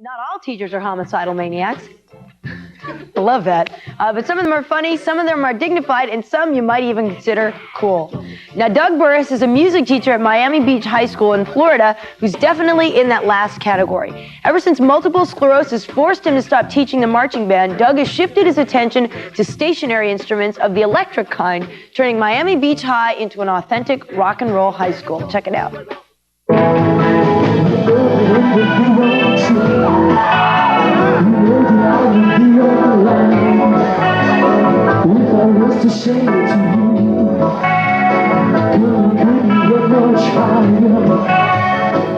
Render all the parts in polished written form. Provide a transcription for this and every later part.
Not all teachers are homicidal maniacs. I love that. But some of them are funny, some of them are dignified, and some you might even consider cool. Now, Doug Burris is a music teacher at Miami Beach High School in Florida who's definitely in that last category. Ever since multiple sclerosis forced him to stop teaching the marching band, Doug has shifted his attention to stationary instruments of the electric kind, turning Miami Beach High into an authentic rock and roll high school. Check it out.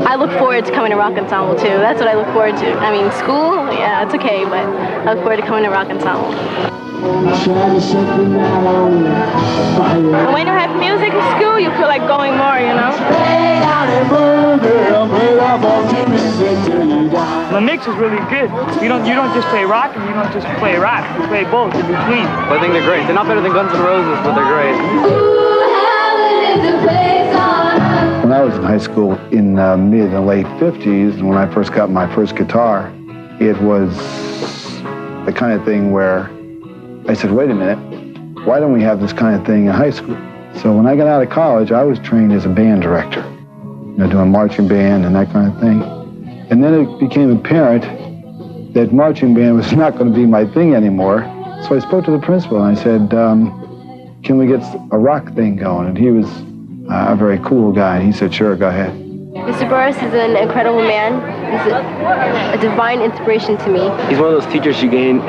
I look forward to coming to Rock Ensemble too. That's what I look forward to. I mean, school, yeah, it's okay, but I look forward to coming to Rock Ensemble. And when you have music in school, you feel like going more, you know? The mix is really good. You don't just play rock and you don't just play rap. You play both in between. I think they're great. They're not better than Guns N' Roses, but they're great. When I was in high school in mid and late 50s, and when I first got my first guitar, it was the kind of thing where I said, wait a minute, why don't we have this kind of thing in high school? So when I got out of college, I was trained as a band director, doing marching band and that kind of thing. And then it became apparent that marching band was not going to be my thing anymore. So I spoke to the principal and I said, can we get a rock thing going? And he was a very cool guy. He said, sure, go ahead. Mr. Burris is an incredible man. He's a divine inspiration to me. He's one of those teachers you gain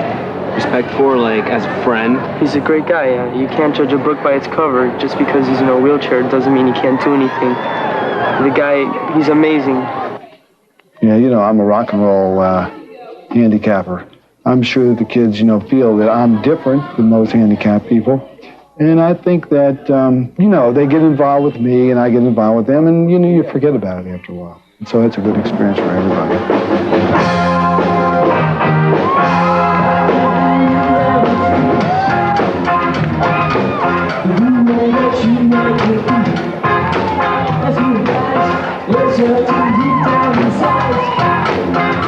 respect for, like, as a friend. He's a great guy. You can't judge a book by its cover. Just because he's in a wheelchair doesn't mean he can't do anything. The guy, he's amazing. Yeah, I'm a rock and roll handicapper. I'm sure that the kids, feel that I'm different than those handicapped people. And I think that, they get involved with me and I get involved with them, and, you forget about it after a while. And so it's a good experience for everybody.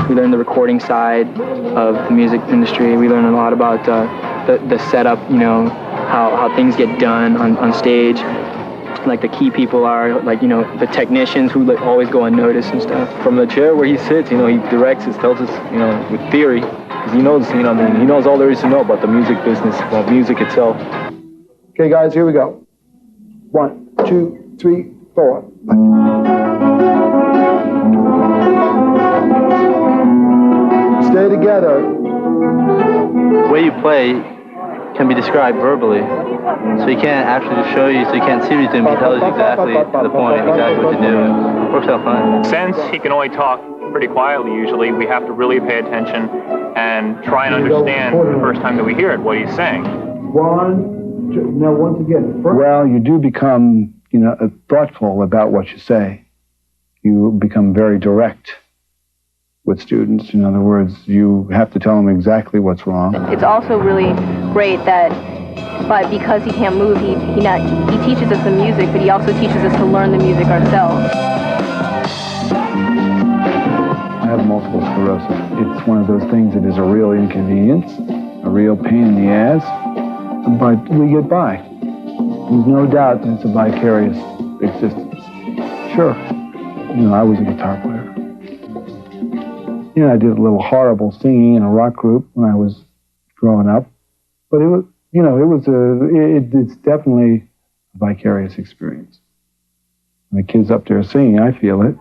We learned the recording side of the music industry. We learned a lot about the setup, how things get done on stage. Like the key people are, like, the technicians who always go unnoticed and stuff. From the chair where he sits, he directs us, tells us, with theory. Because he knows, he knows all there is to know about the music business, about music itself. Okay, guys, here we go. 1, 2, 3, 4. Stay together. The way you play can be described verbally. So he can't actually just show you, so you can't see anything, but he tells you exactly to the point, exactly what to do. It works out fine. Since he can only talk pretty quietly usually, we have to really pay attention and try and understand the first time that we hear it, what he's saying. 1, 2, now once again. Well, you do become, thoughtful about what you say. You become very direct with students. In other words, you have to tell them exactly what's wrong. It's also really great that, but because he can't move, he teaches us the music, but he also teaches us to learn the music ourselves. I have multiple sclerosis. It's one of those things that is a real inconvenience, a real pain in the ass, but we get by. There's no doubt that it's a vicarious existence. Sure, I was a guitar player. I did a little horrible singing in a rock group when I was growing up, but it was, it's definitely a vicarious experience. And the kids up there singing, I feel it.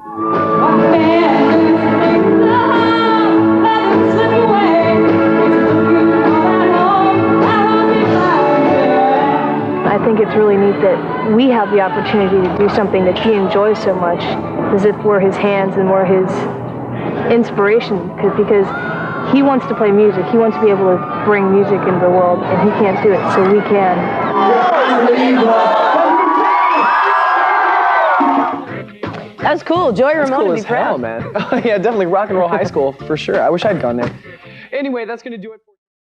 I think it's really neat that we have the opportunity to do something that he enjoys so much, as if we're his hands and we're his inspiration, because he wants to play music. He wants to be able to bring music into the world, and he can't do it, so we can. That's cool. Joey Ramone would be proud. That's cool as hell, man. Yeah, definitely rock and roll high school, for sure. I wish I'd gone there. Anyway, that's going to do it for